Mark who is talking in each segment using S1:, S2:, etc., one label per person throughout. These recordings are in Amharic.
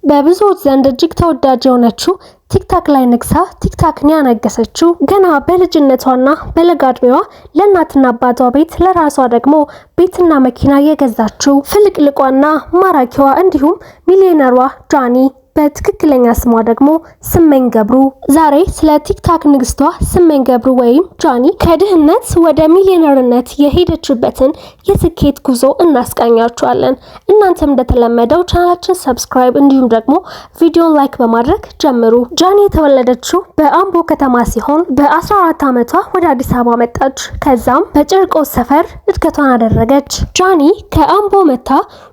S1: በብዙዎች ዘንድ እጅግ ተወዳጅ የሆነችው ቲክታክ ላይ ነግሳ ቲክታክን ያነገሰችው ገና በልጅነቷና በለጋ ዕድሜዋ ለእናትና አባቷ ቤት ለራሷ ደግሞ ቤትና መኪና የገዛችው ፍልቅልቋና ማራኪዋ እንዲሁም ሚሊዮነሯ ጃኒ በትክክለኛ ስሟ ደግሞ ስመኝ ገብሩ ዛሬ ስለ ቲክታክ ንግስቷ ስመኝ ገብሩ ወይም ጃኒ ከድህነት ወደ ሚሊዮነርነት የሄደችበትን የስኬት ጉዞ እናስቃኛችኋለን። እናንተም እንደተለመደው ቻናላችን ሰብስክራይብ እንዲሁም ደግሞ ቪዲዮን ላይክ በማድረግ ጀምሩ። ጃኒ የተወለደችው በአምቦ ከተማ ሲሆን በ14 ዓመቷ ወደ አዲስ አበባ መጣች። ከዛም በጭርቆስ ሰፈር እድገቷን አደረገች። ጃኒ ከአምቦ መታ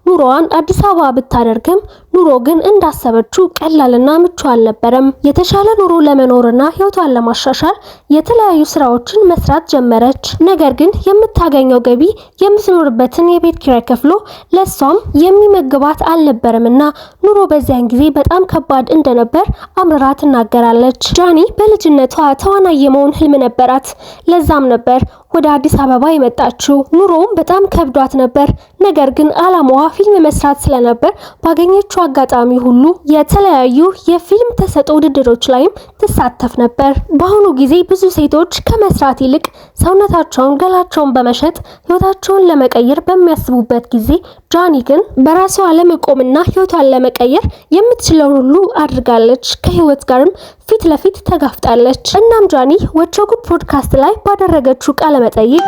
S1: ኑሮዋን አዲስ አበባ ብታደርግም ኑሮ ግን እንዳሰበችው ቀላልና ምቹ አልነበረም። የተሻለ ኑሮ ለመኖርና ህይወቷን ለማሻሻል የተለያዩ ስራዎችን መስራት ጀመረች። ነገር ግን የምታገኘው ገቢ የምትኖርበትን የቤት ኪራይ ከፍሎ ለሷም የሚመግባት አልነበረምና ኑሮ በዚያን ጊዜ በጣም ከባድ እንደነበር አምርራ ትናገራለች። ጃኒ በልጅነቷ ተዋናይ የመሆን ህልም ነበራት። ለዛም ነበር ወደ አዲስ አበባ የመጣችው። ኑሮውም በጣም ከብዷት ነበር። ነገር ግን አላማዋ ፊልም መስራት ስለነበር ባገኘችው አጋጣሚ ሁሉ የተለያዩ የፊልም ተሰጥኦ ውድድሮች ላይም ትሳተፍ ነበር። በአሁኑ ጊዜ ብዙ ሴቶች ከመስራት ይልቅ ሰውነታቸውን፣ ገላቸውን በመሸጥ ህይወታቸውን ለመቀየር በሚያስቡበት ጊዜ ጃኒ ግን በራሷ ለመቆምና ህይወቷን ለመቀየር የምትችለውን ሁሉ አድርጋለች። ከህይወት ጋርም ፊት ለፊት ተጋፍጣለች። እናም ጃኒ ወቸ ጉድ ፖድካስት ላይ ባደረገችው ቃለ መጠይቅ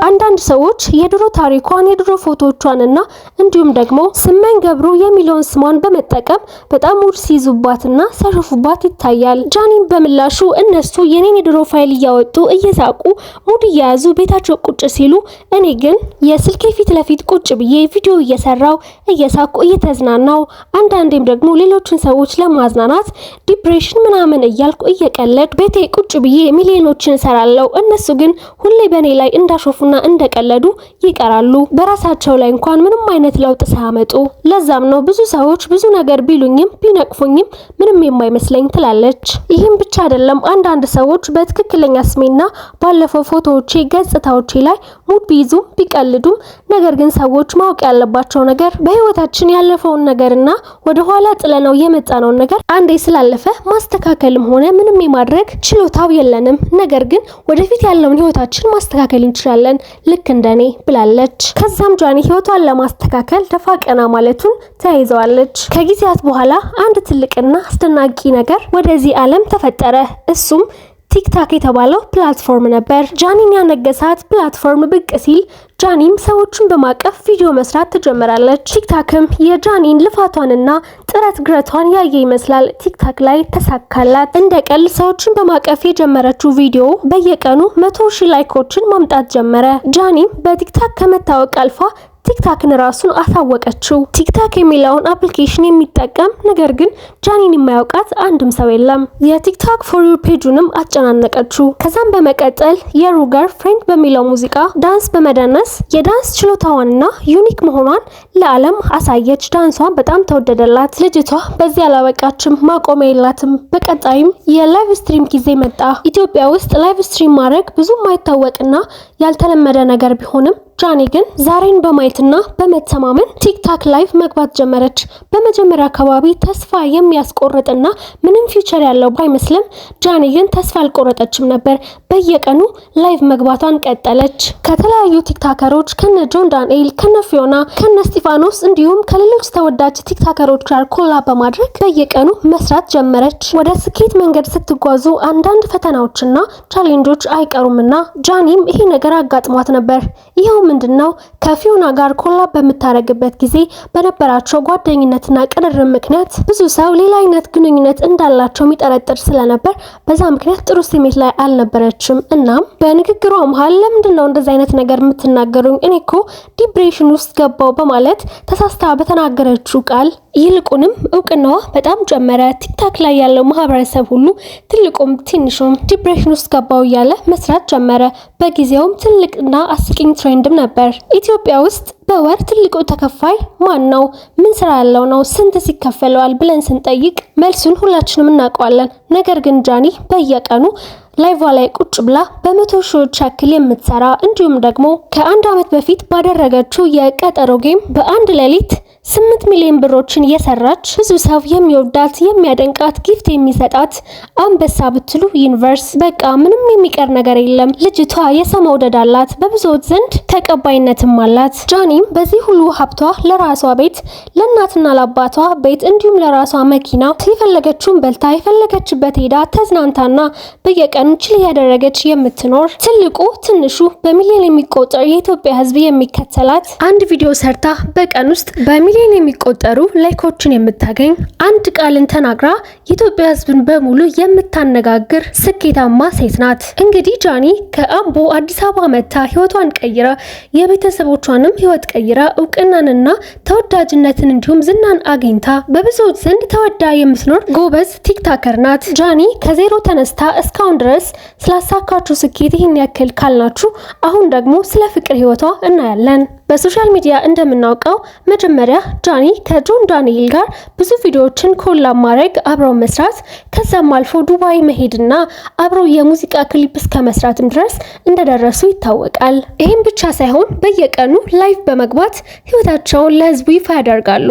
S1: አንዳንድ ሰዎች የድሮ ታሪኳን የድሮ ፎቶዎቿንና እንዲሁም ደግሞ ስመኝ ገብሩ የሚለውን ስሟን በመጠቀም በጣም ሙድ ሲይዙባትና ሲያሾፉባት ይታያል። ጃኒም በምላሹ እነሱ የኔን የድሮ ፋይል እያወጡ እየሳቁ ሙድ እየያዙ ቤታቸው ቁጭ ሲሉ እኔ ግን የስልኬ ፊት ለፊት ቁጭ ብዬ ቪዲዮ እየሰራው እየሳቁ እየተዝናናው አንዳንዴም ደግሞ ሌሎችን ሰዎች ለማዝናናት ዲፕሬሽን ምናምን እያልኩ እየቀለድ ቤቴ ቁጭ ብዬ ሚሊዮኖችን እሰራለሁ። እነሱ ግን ሁሌ በኔ ላይ እንዳሾፉና እንደቀለዱ ይቀራሉ። በራሳቸው ላይ እንኳን ምንም አይነት ለውጥ ሳያመጡ። ለዛም ነው ብዙ ሰዎች ብዙ ነገር ቢሉኝም ቢነቅፉኝም ምንም የማይመስለኝ ትላለች። ይህም ብቻ አይደለም። አንዳንድ ሰዎች በትክክለኛ ስሜና ባለፈው ፎቶዎቼ ገጽታዎቼ ላይ ሙድ ቢይዙም ቢቀልዱም ነገር ግን ሰዎች ማወቅ ያለባቸው ነገር በህይወታችን ያለፈውን ነገርና ወደ ኋላ ጥለነው የመጣነውን ነገር አንዴ ስላለፈ ማስተካከልም ሆነ ምንም የማድረግ ችሎታው የለንም። ነገር ግን ወደፊት ያለውን ህይወታችን ማስተካከል እንችላለን ልክ እንደኔ ብላለች። ከዛም ጃኒ ህይወቷን ለማስተካከል ደፋ ቀና ማለቱን ተያይዘዋለች። ከጊዜያት በኋላ አንድ ትልቅና አስደናቂ ነገር ወደዚህ ዓለም ተፈጠረ። እሱም ቲክታክ የተባለው ፕላትፎርም ነበር። ጃኒን ያነገሳት ፕላትፎርም ብቅ ሲል ጃኒም ሰዎችን በማቀፍ ቪዲዮ መስራት ትጀምራለች። ቲክታክም የጃኒን ልፋቷንና ጥረት ግረቷን ያየ ይመስላል ቲክታክ ላይ ተሳካላት። እንደ ቀልድ ሰዎችን በማቀፍ የጀመረችው ቪዲዮ በየቀኑ 100,000 ላይኮችን ማምጣት ጀመረ። ጃኒም በቲክታክ ከመታወቅ አልፋ ቲክታክን ራሱን አሳወቀችው። ቲክታክ የሚለውን አፕሊኬሽን የሚጠቀም ነገር ግን ጃኒን የማያውቃት አንድም ሰው የለም። የቲክታክ ፎር ዩ ፔጁንም አጨናነቀችው። ከዛም በመቀጠል የሩገር ፍሬንድ በሚለው ሙዚቃ ዳንስ በመደነስ የዳንስ ችሎታዋንና ዩኒክ መሆኗን ለዓለም አሳየች። ዳንሷን በጣም ተወደደላት። ልጅቷ በዚህ አላበቃችም፣ ማቆሚያ የላትም። በቀጣይም የላይቭ ስትሪም ጊዜ መጣ። ኢትዮጵያ ውስጥ ላይቭ ስትሪም ማድረግ ብዙም ማይታወቅና ያልተለመደ ነገር ቢሆንም ጃኒ ግን ዛሬን በማየትና በመተማመን ቲክታክ ላይቭ መግባት ጀመረች። በመጀመሪያ አካባቢ ተስፋ የሚያስቆርጥና ምንም ፊውቸር ያለው ባይመስልም ጃኒ ግን ተስፋ አልቆረጠችም ነበር። በየቀኑ ላይቭ መግባቷን ቀጠለች። ከተለያዩ ቲክታከሮች ከነ ጆን ዳንኤል፣ ከነ ፊዮና፣ ከነ ስቲፋኖስ እንዲሁም ከሌሎች ተወዳጅ ቲክታከሮች ጋር ኮላብ በማድረግ በየቀኑ መስራት ጀመረች። ወደ ስኬት መንገድ ስትጓዙ አንዳንድ ፈተናዎችና ቻሌንጆች አይቀሩምና ጃኒም ይሄ ነገር አጋጥሟት ነበር። ይሄው ምንድነው? ከፊዮና ጋር ኮላብ በምታረግበት ጊዜ በነበራቸው ጓደኝነትና ቅርርብ ምክንያት ብዙ ሰው ሌላ አይነት ግንኙነት እንዳላቸው የሚጠረጥር ስለነበር በዛ ምክንያት ጥሩ ስሜት ላይ አልነበረችም። እናም በንግግሯ መሃል ለምንድነው እንደዚህ አይነት ነገር የምትናገሩኝ? እኔ እኮ ዲፕሬሽን ውስጥ ገባው በማለት ተሳስታ በተናገረችው ቃል ይልቁንም እውቅናዋ በጣም ጨመረ። ቲክታክ ላይ ያለው ማህበረሰብ ሁሉ ትልቁም ትንሹም ዲፕሬሽን ውስጥ ገባው እያለ መስራት ጀመረ። በጊዜውም ትልቅና አስቂኝ ትሬንድም ነበር። ኢትዮጵያ ውስጥ በወር ትልቁ ተከፋይ ማን ነው? ምን ስራ ያለው ነው? ስንት ሲከፈለዋል ብለን ስንጠይቅ መልሱን ሁላችንም እናውቀዋለን። ነገር ግን ጃኒ በየቀኑ ላይቫ ላይ ቁጭ ብላ በመቶ ሺዎች ያክል የምትሰራ እንዲሁም ደግሞ ከአንድ ዓመት በፊት ባደረገችው የቀጠሮ ጌም በአንድ ሌሊት 8 ሚሊዮን ብሮችን የሰራች ብዙ ሰው የሚወዳት የሚያደንቃት ጊፍት የሚሰጣት አንበሳ ብትሉ ዩኒቨርስ በቃ ምንም የሚቀር ነገር የለም። ልጅቷ የሰው መውደድ አላት፣ በብዙዎች ዘንድ ተቀባይነትም አላት። ጃኒም በዚህ ሁሉ ሀብቷ ለራሷ ቤት፣ ለእናትና ለአባቷ ቤት እንዲሁም ለራሷ መኪና የፈለገችውን በልታ የፈለገችበት ሄዳ ተዝናንታና በየቀኑ ችል ያደረገች የምትኖር ትልቁ ትንሹ በሚሊዮን የሚቆጠር የኢትዮጵያ ሕዝብ የሚከተላት አንድ ቪዲዮ ሰርታ በቀን ውስጥ በሚሊዮን የሚቆጠሩ ላይኮችን የምታገኝ አንድ ቃልን ተናግራ የኢትዮጵያ ሕዝብን በሙሉ የምታነጋግር ስኬታማ ሴት ናት። እንግዲህ ጃኒ ከአምቦ አዲስ አበባ መታ ህይወቷን ቀይራ የቤተሰቦቿንም ህይወት ቀይራ እውቅናንና ተወዳጅነትን እንዲሁም ዝናን አግኝታ በብዙዎች ዘንድ ተወዳ የምትኖር ጎበዝ ቲክታከር ናት። ጃኒ ከዜሮ ተነስታ እስካሁን ድረስ ስላሳካችው ስኬት ይህን ያክል ካልናችሁ፣ አሁን ደግሞ ስለ ፍቅር ህይወቷ እናያለን። በሶሻል ሚዲያ እንደምናውቀው መጀመሪያ ጃኒ ከጆን ዳንኤል ጋር ብዙ ቪዲዮዎችን ኮላብ ማድረግ አብረው መስራት ከዛም አልፎ ዱባይ መሄድና አብረው የሙዚቃ ክሊፕ እስከ መስራትም ድረስ እንደደረሱ ይታወቃል። ይህም ብቻ ሳይሆን በየቀኑ ላይቭ በመግባት ህይወታቸውን ለህዝቡ ይፋ ያደርጋሉ።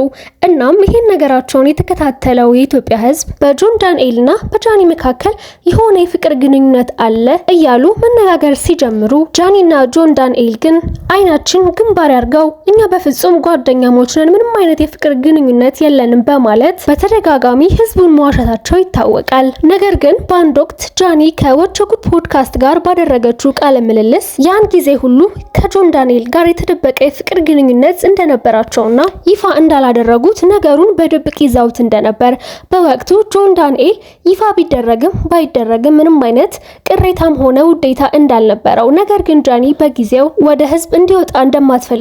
S1: እናም ይህን ነገራቸውን የተከታተለው የኢትዮጵያ ህዝብ በጆን ዳንኤልና በጃኒ መካከል የሆነ የፍቅር ግንኙነት አለ እያሉ መነጋገር ሲጀምሩ ጃኒና ጆን ዳንኤል ግን አይናችን ግንባር ያርገው እኛ በፍጹም ጓደኛሞች ነን፣ ምንም አይነት የፍቅር ግንኙነት የለንም በማለት በተደጋጋሚ ህዝቡን መዋሸታቸው ይታወቃል። ነገር ግን በአንድ ወቅት ጃኒ ከወቸጉት ፖድካስት ጋር ባደረገችው ቃለ ምልልስ ያን ጊዜ ሁሉ ከጆን ዳንኤል ጋር የተደበቀ የፍቅር ግንኙነት እንደነበራቸውና ይፋ እንዳላደረጉት ነገሩን በድብቅ ይዘውት እንደነበር፣ በወቅቱ ጆን ዳንኤል ይፋ ቢደረግም ባይደረግም ምንም አይነት ቅሬታም ሆነ ውዴታ እንዳልነበረው፣ ነገር ግን ጃኒ በጊዜው ወደ ህዝብ እንዲወጣ እንደማትፈልግና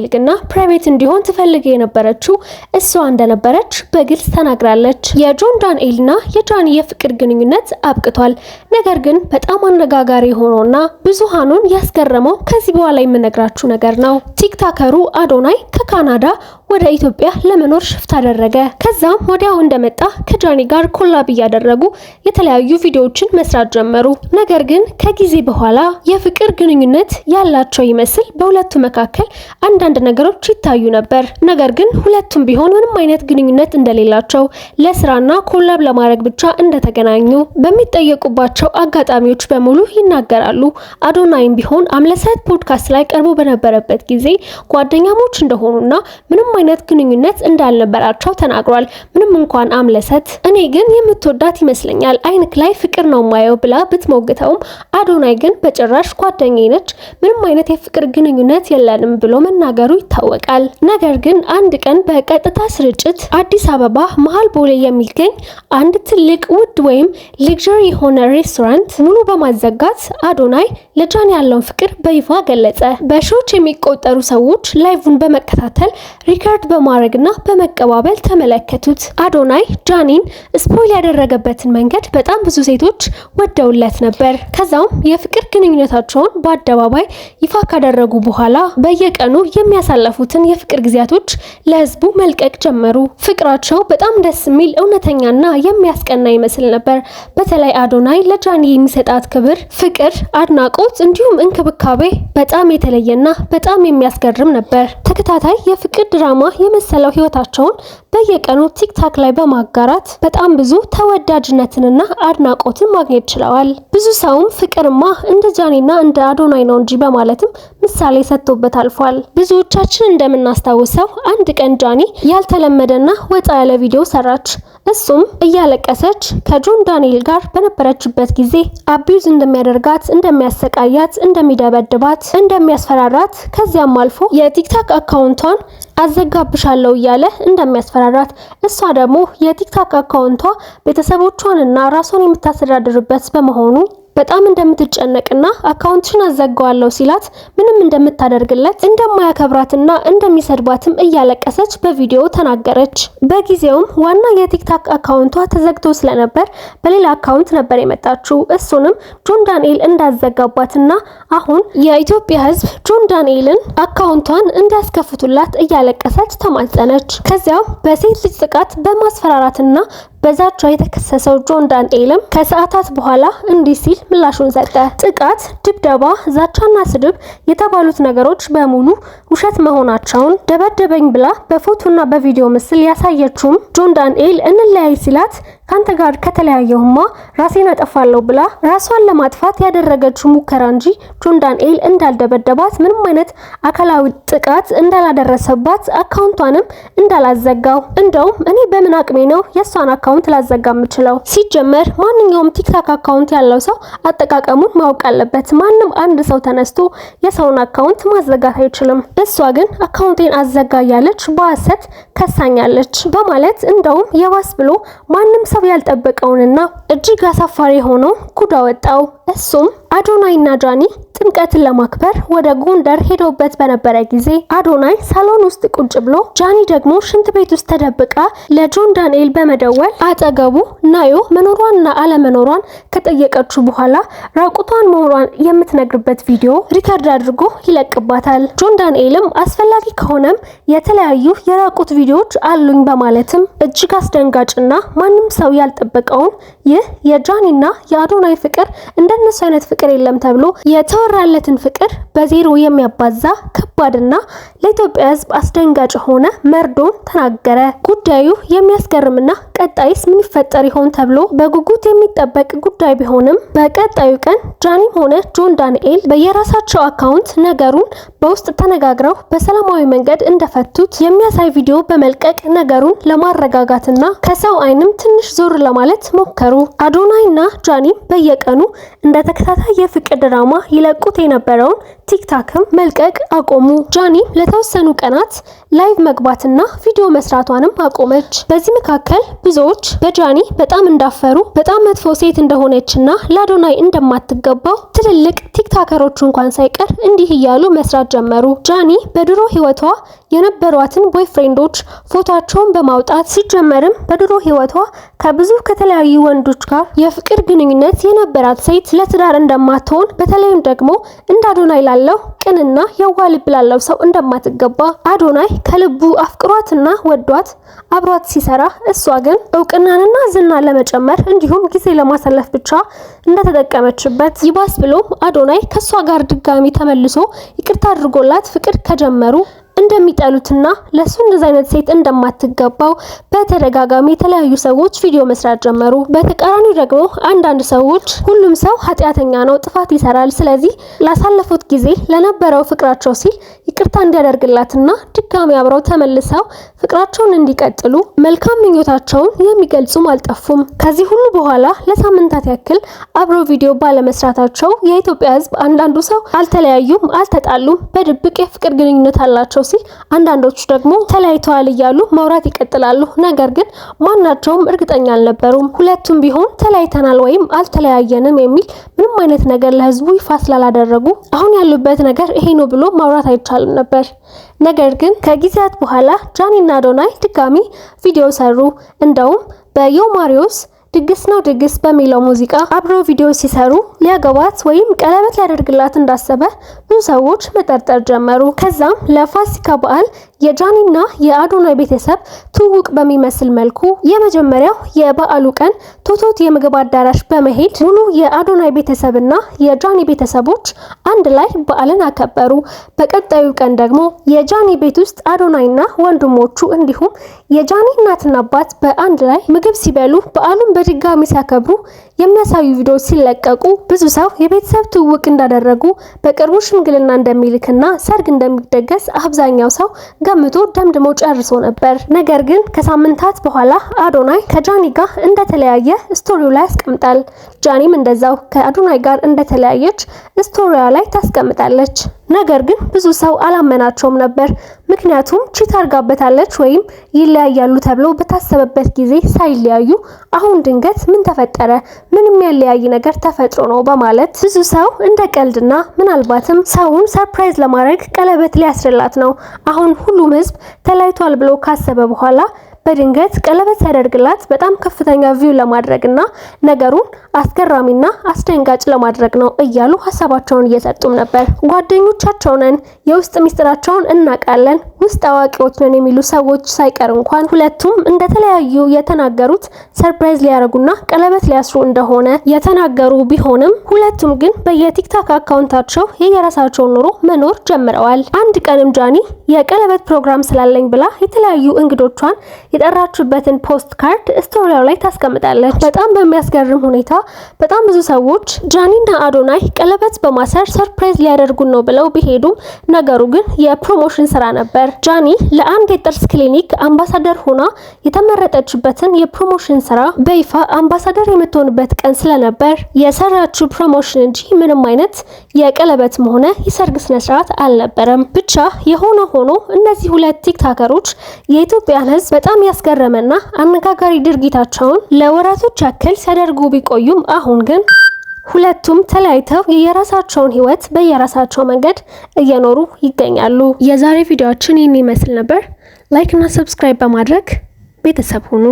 S1: ፕራይቬት እንዲሆን ትፈልግ የነበረችው እሷ እንደነበረች በግልጽ ተናግራለች። የጆን ዳንኤልና የጃኒ የፍቅር ግንኙነት አብቅቷል። ነገር ግን በጣም አነጋጋሪ ሆኖና ብዙሃኑን ያስገረመው ከዚህ በኋላ የምነግራችሁ ነገር ነው። ቲክታከሩ አዶናይ ከካናዳ ወደ ኢትዮጵያ ለመኖር ሽፍት አደረገ። ከዛም ወዲያው እንደመጣ ከጃኒ ጋር ኮላብ እያደረጉ የተለያዩ ቪዲዮዎችን መስራት ጀመሩ። ነገር ግን ከጊዜ በኋላ የፍቅር ግንኙነት ያላቸው ይመስል በሁለቱ መካከል አንዳንድ ነገሮች ይታዩ ነበር። ነገር ግን ሁለቱም ቢሆን ምንም አይነት ግንኙነት እንደሌላቸው፣ ለስራና ኮላብ ለማድረግ ብቻ እንደተገናኙ በሚጠየቁባቸው አጋጣሚዎች በሙሉ ይናገራሉ። አዶናይም ቢሆን አምለሰት ፖድካስት ላይ ቀርቦ በነበረበት ጊዜ ጓደኛሞች እንደሆኑና ምንም አይነት ግንኙነት እንዳልነበራቸው ተናግሯል። ምንም እንኳን አምለሰት እኔ ግን የምትወዳት ይመስለኛል አይንክ ላይ ፍቅር ነው ማየው ብላ ብትሞግተውም፣ አዶናይ ግን በጭራሽ ጓደኛዬ ነች፣ ምንም አይነት የፍቅር ግንኙነት የለንም ብሎ መናገሩ ይታወቃል። ነገር ግን አንድ ቀን በቀጥታ ስርጭት አዲስ አበባ መሀል ቦሌ የሚገኝ አንድ ትልቅ ውድ ወይም ሌክዠሪ የሆነ ሬስቶራንት ሙሉ በማዘጋት አዶናይ ለጃኒ ያለውን ፍቅር በይፋ ገለጸ። በሺዎች የሚቆጠሩ ሰዎች ላይቭን በመከታተል ሪካርድ በማድረግና በመቀባበል ተመለከቱት። አዶናይ ጃኒን ስፖይል ያደረገበትን መንገድ በጣም ብዙ ሴቶች ወደውለት ነበር። ከዛም የፍቅር ግንኙነታቸውን በአደባባይ ይፋ ካደረጉ በኋላ በየቀኑ የሚያሳለፉትን የፍቅር ጊዜያቶች ለህዝቡ መልቀቅ ጀመሩ። ፍቅራቸው በጣም ደስ የሚል እውነተኛና የሚያስቀና ይመስል ነበር። በተለይ አዶናይ ለጃኒ የሚሰጣት ክብር፣ ፍቅር፣ አድናቆት እንዲሁም እንክብካቤ በጣም የተለየና በጣም የሚያስገርም ነበር። ተከታታይ የፍቅር ድራማ የመሰለው ህይወታቸውን በየቀኑ ቲክታክ ላይ በማጋራት በጣም ብዙ ተወዳጅነትንና አድናቆትን ማግኘት ችለዋል። ብዙ ሰውም ፍቅርማ እንደ ጃኒና እንደ አዶናይ ነው እንጂ በማለትም ምሳሌ ሰጥቶበት አልፏል። ብዙዎቻችን እንደምናስታውሰው አንድ ቀን ጃኒ ያልተለመደና ወጣ ያለ ቪዲዮ ሰራች። እሱም እያለቀሰች ከጆን ዳንኤል ጋር በነበረችበት ጊዜ አቢዩዝ እንደሚያደርጋት፣ እንደሚያሰቃያት፣ እንደሚደበድባት፣ እንደሚያስፈራራት ከዚያም አልፎ የቲክታክ አካውንቷን አዘጋብሻለሁ እያለ እንደሚያስፈራራት፣ እሷ ደግሞ የቲክታክ አካውንቷ ቤተሰቦቿንና ራሷን የምታስተዳድርበት በመሆኑ በጣም እንደምትጨነቅና አካውንትሽን አዘጋዋለሁ ሲላት ምንም እንደምታደርግለት እንደማያከብራትና እንደሚሰድባትም እያለቀሰች በቪዲዮ ተናገረች። በጊዜውም ዋና የቲክታክ አካውንቷ ተዘግቶ ስለነበር በሌላ አካውንት ነበር የመጣችው። እሱንም ጆን ዳንኤል እንዳዘጋባትና አሁን የኢትዮጵያ ሕዝብ ጆን ዳንኤልን አካውንቷን እንዲያስከፍቱላት እያለቀሰች ተማጸነች። ከዚያው በሴት ልጅ ጥቃት በማስፈራራትና በዛቻ የተከሰሰው ጆን ዳንኤልም ከሰዓታት በኋላ እንዲህ ሲል ምላሹን ሰጠ። ጥቃት፣ ድብደባ፣ ዛቻና ስድብ የተባሉት ነገሮች በሙሉ ውሸት መሆናቸውን ደበደበኝ ብላ በፎቶና በቪዲዮ ምስል ያሳየችውም ጆን ዳንኤል እንለያይ ሲላት ካንተ ጋር ከተለያየሁማ ራሴን አጠፋለሁ ብላ ራሷን ለማጥፋት ያደረገችው ሙከራ እንጂ ጆን ዳንኤል እንዳልደበደባት ምንም አይነት አካላዊ ጥቃት እንዳላደረሰባት አካውንቷንም እንዳላዘጋው እንደውም እኔ በምን አቅሜ ነው የሷን አካውንት ላዘጋ የምችለው? ሲጀመር ማንኛውም ቲክታክ አካውንት ያለው ሰው አጠቃቀሙን ማወቅ አለበት። ማንም አንድ ሰው ተነስቶ የሰውን አካውንት ማዘጋት አይችልም። እሷ ግን አካውንቴን አዘጋ ያለች በሐሰት ከሳኛለች በማለት እንደውም የባስ ብሎ ማንም ሰው ያልጠበቀውንና እጅግ አሳፋሪ የሆነው ጉድ አወጣው። እሱም አዶናይና ጃኒ ጥምቀትን ለማክበር ወደ ጎንደር ሄደውበት በነበረ ጊዜ አዶናይ ሳሎን ውስጥ ቁጭ ብሎ ጃኒ ደግሞ ሽንት ቤት ውስጥ ተደብቃ ለጆን ዳንኤል በመደወል አጠገቡ ናዮ መኖሯንና አለመኖሯን ከጠየቀችው በኋላ ራቁቷን መሆኗን የምትነግርበት ቪዲዮ ሪከርድ አድርጎ ይለቅባታል። ጆን ዳንኤልም አስፈላጊ ከሆነም የተለያዩ የራቁት ቪዲዮዎች አሉኝ በማለትም እጅግ አስደንጋጭና ማንም ሰው ያልጠበቀውን ይህ የጃኒና የአዶናይ ፍቅር እንደነሱ አይነት ፍቅር የለም ተብሎ የተወራለትን ፍቅር በዜሮ የሚያባዛ ከባድና ለኢትዮጵያ ሕዝብ አስደንጋጭ ሆነ መርዶን ተናገረ። ጉዳዩ የሚያስገርምና ቀጣይስ ምን ይፈጠር ይሆን ተብሎ በጉጉት የሚጠበቅ ጉዳይ ቢሆንም በቀጣዩ ቀን ጃኒም ሆነ ጆን ዳንኤል በየራሳቸው አካውንት ነገሩን በውስጥ ተነጋግረው በሰላማዊ መንገድ እንደፈቱት የሚያሳይ ቪዲዮ በመልቀቅ ነገሩን ለማረጋጋትና ከሰው አይንም ትንሽ ዞር ለማለት ሞከሩ። አዶናይና ጃኒም በየቀኑ እንደ ተከታታይ የፍቅር ድራማ ይለቁት የነበረውን ቲክታክም መልቀቅ አቆሙ። ጃኒም ለተወሰኑ ቀናት ላይቭ መግባትና ቪዲዮ መስራቷንም አቆመች። በዚህ መካከል ብዙዎች በጃኒ በጣም እንዳፈሩ፣ በጣም መጥፎ ሴት እንደሆነችና ለአዶናይ እንደማትገባው ትልልቅ ቲክታከሮች እንኳን ሳይቀር እንዲህ እያሉ መስራት ጀመሩ። ጃኒ በድሮ ህይወቷ የነበሯትን ቦይፍሬንዶች ፎቶቸውን በማውጣት ሲጀመርም በድሮ ህይወቷ ከብዙ ከተለያዩ ወንዶች ጋር የፍቅር ግንኙነት የነበራት ሴት ለትዳር እንደማትሆን በተለይም ደግሞ እንደ አዶናይ ላለው ቅንና የዋህ ልብ ላለው ሰው እንደማትገባ አዶናይ ከልቡ አፍቅሯትና ወዷት አብሯት ሲሰራ እሷ ግን እውቅናንና ዝና ለመጨመር እንዲሁም ጊዜ ለማሳለፍ ብቻ እንደተጠቀመችበት ይባስ ብሎም አዶናይ ከሷ ጋር ድጋሚ ተመልሶ ይቅርታ አድርጎላት ፍቅር ከጀመሩ እንደሚጠሉትና ለሱ እንደዚህ አይነት ሴት እንደማትገባው በተደጋጋሚ የተለያዩ ሰዎች ቪዲዮ መስራት ጀመሩ። በተቃራኒው ደግሞ አንዳንድ ሰዎች ሁሉም ሰው ኃጢያተኛ ነው፣ ጥፋት ይሰራል፣ ስለዚህ ላሳለፉት ጊዜ ለነበረው ፍቅራቸው ሲል ይቅርታ እንዲያደርግላትና ድጋሚ አብረው ተመልሰው ፍቅራቸውን እንዲቀጥሉ መልካም ምኞታቸውን የሚገልጹም አልጠፉም። ከዚህ ሁሉ በኋላ ለሳምንታት ያክል አብረው ቪዲዮ ባለመስራታቸው የኢትዮጵያ ሕዝብ አንዳንዱ ሰው አልተለያዩም፣ አልተጣሉም፣ በድብቅ የፍቅር ግንኙነት አላቸው ሲል አንዳንዶቹ ደግሞ ተለያይተዋል እያሉ ማውራት ይቀጥላሉ። ነገር ግን ማናቸውም እርግጠኛ አልነበሩም። ሁለቱም ቢሆን ተለያይተናል ወይም አልተለያየንም የሚል ምንም አይነት ነገር ለህዝቡ ይፋ ስላላደረጉ አሁን ያሉበት ነገር ይሄ ነው ብሎ ማውራት አይቻልም ነበር። ነገር ግን ከጊዜያት በኋላ ጃኒና አዶናይ ድጋሚ ቪዲዮ ሰሩ። እንደውም በዮ ማሪዮስ ድግስ ነው ድግስ በሚለው ሙዚቃ አብረው ቪዲዮ ሲሰሩ ሊያገባት ወይም ቀለበት ሊያደርግላት እንዳሰበ ብዙ ሰዎች መጠርጠር ጀመሩ። ከዛም ለፋሲካ በዓል የጃኒና የአዶናይ ቤተሰብ ትውውቅ በሚመስል መልኩ የመጀመሪያው የበዓሉ ቀን ቶቶት የምግብ አዳራሽ በመሄድ ሙሉ የአዶናይ ቤተሰብና የጃኒ ቤተሰቦች አንድ ላይ በዓልን አከበሩ። በቀጣዩ ቀን ደግሞ የጃኒ ቤት ውስጥ አዶናይና ወንድሞቹ እንዲሁም የጃኒ እናትና አባት በአንድ ላይ ምግብ ሲበሉ በዓሉን በድጋሚ ሲያከብሩ የሚያሳዩ ቪዲዮዎች ሲለቀቁ ብዙ ሰው የቤተሰብ ትውውቅ እንዳደረጉ በቅርቡ ሽምግልና እንደሚልክና ሰርግ እንደሚደገስ አብዛኛው ሰው ገምቶ ደምድሞ ጨርሶ ነበር። ነገር ግን ከሳምንታት በኋላ አዶናይ ከጃኒ ጋር እንደተለያየ ስቶሪው ላይ ያስቀምጣል። ጃኒም እንደዛው ከአዶናይ ጋር እንደተለያየች ስቶሪዋ ላይ ታስቀምጣለች። ነገር ግን ብዙ ሰው አላመናቸውም ነበር። ምክንያቱም ቺት አርጋበታለች ወይም ይለያያሉ ተብሎ በታሰበበት ጊዜ ሳይለያዩ አሁን ድንገት ምን ተፈጠረ? ምንም ያለያይ ነገር ተፈጥሮ ነው በማለት ብዙ ሰው እንደ ቀልድና ምናልባትም ሰውን ሰርፕራይዝ ለማድረግ ቀለበት ሊያስርላት ነው አሁን ሁሉም ህዝብ ተለያይቷል ብሎ ካሰበ በኋላ በድንገት ቀለበት ሲያደርግላት በጣም ከፍተኛ ቪው ለማድረግና ነገሩን አስገራሚና አስደንጋጭ ለማድረግ ነው እያሉ ሀሳባቸውን እየሰጡም ነበር። ጓደኞቻቸው ነን፣ የውስጥ ሚስጥራቸውን እናውቃለን፣ ውስጥ አዋቂዎች ነን የሚሉ ሰዎች ሳይቀር እንኳን ሁለቱም እንደተለያዩ የተናገሩት ሰርፕራይዝ ሊያደርጉና ቀለበት ሊያስሩ እንደሆነ የተናገሩ ቢሆንም ሁለቱም ግን በየቲክታክ አካውንታቸው የየራሳቸውን ኑሮ መኖር ጀምረዋል። አንድ ቀንም ጃኒ የቀለበት ፕሮግራም ስላለኝ ብላ የተለያዩ እንግዶቿን የጠራችበትን ፖስት ካርድ ስቶሪያው ላይ ታስቀምጣለች። በጣም በሚያስገርም ሁኔታ በጣም ብዙ ሰዎች ጃኒና አዶናይ ቀለበት በማሰር ሰርፕራይዝ ሊያደርጉን ነው ብለው ቢሄዱም ነገሩ ግን የፕሮሞሽን ስራ ነበር። ጃኒ ለአንድ የጥርስ ክሊኒክ አምባሳደር ሆና የተመረጠችበትን የፕሮሞሽን ስራ በይፋ አምባሳደር የምትሆንበት ቀን ስለነበር የሰራችው ፕሮሞሽን እንጂ ምንም አይነት የቀለበትም ሆነ የሰርግ ስነ ስርዓት አልነበረም። ብቻ የሆነ ሆኖ እነዚህ ሁለት ቲክታከሮች የኢትዮጵያን ሕዝብ በጣም ያስገረመና አነጋጋሪ ድርጊታቸውን ለወራቶች ያክል ሲያደርጉ ቢቆዩም አሁን ግን ሁለቱም ተለያይተው የየራሳቸውን ህይወት በየራሳቸው መንገድ እየኖሩ ይገኛሉ። የዛሬ ቪዲዮአችን ይህን ይመስል ነበር። ላይክ እና ሰብስክራይብ በማድረግ ቤተሰብ ሁኑ።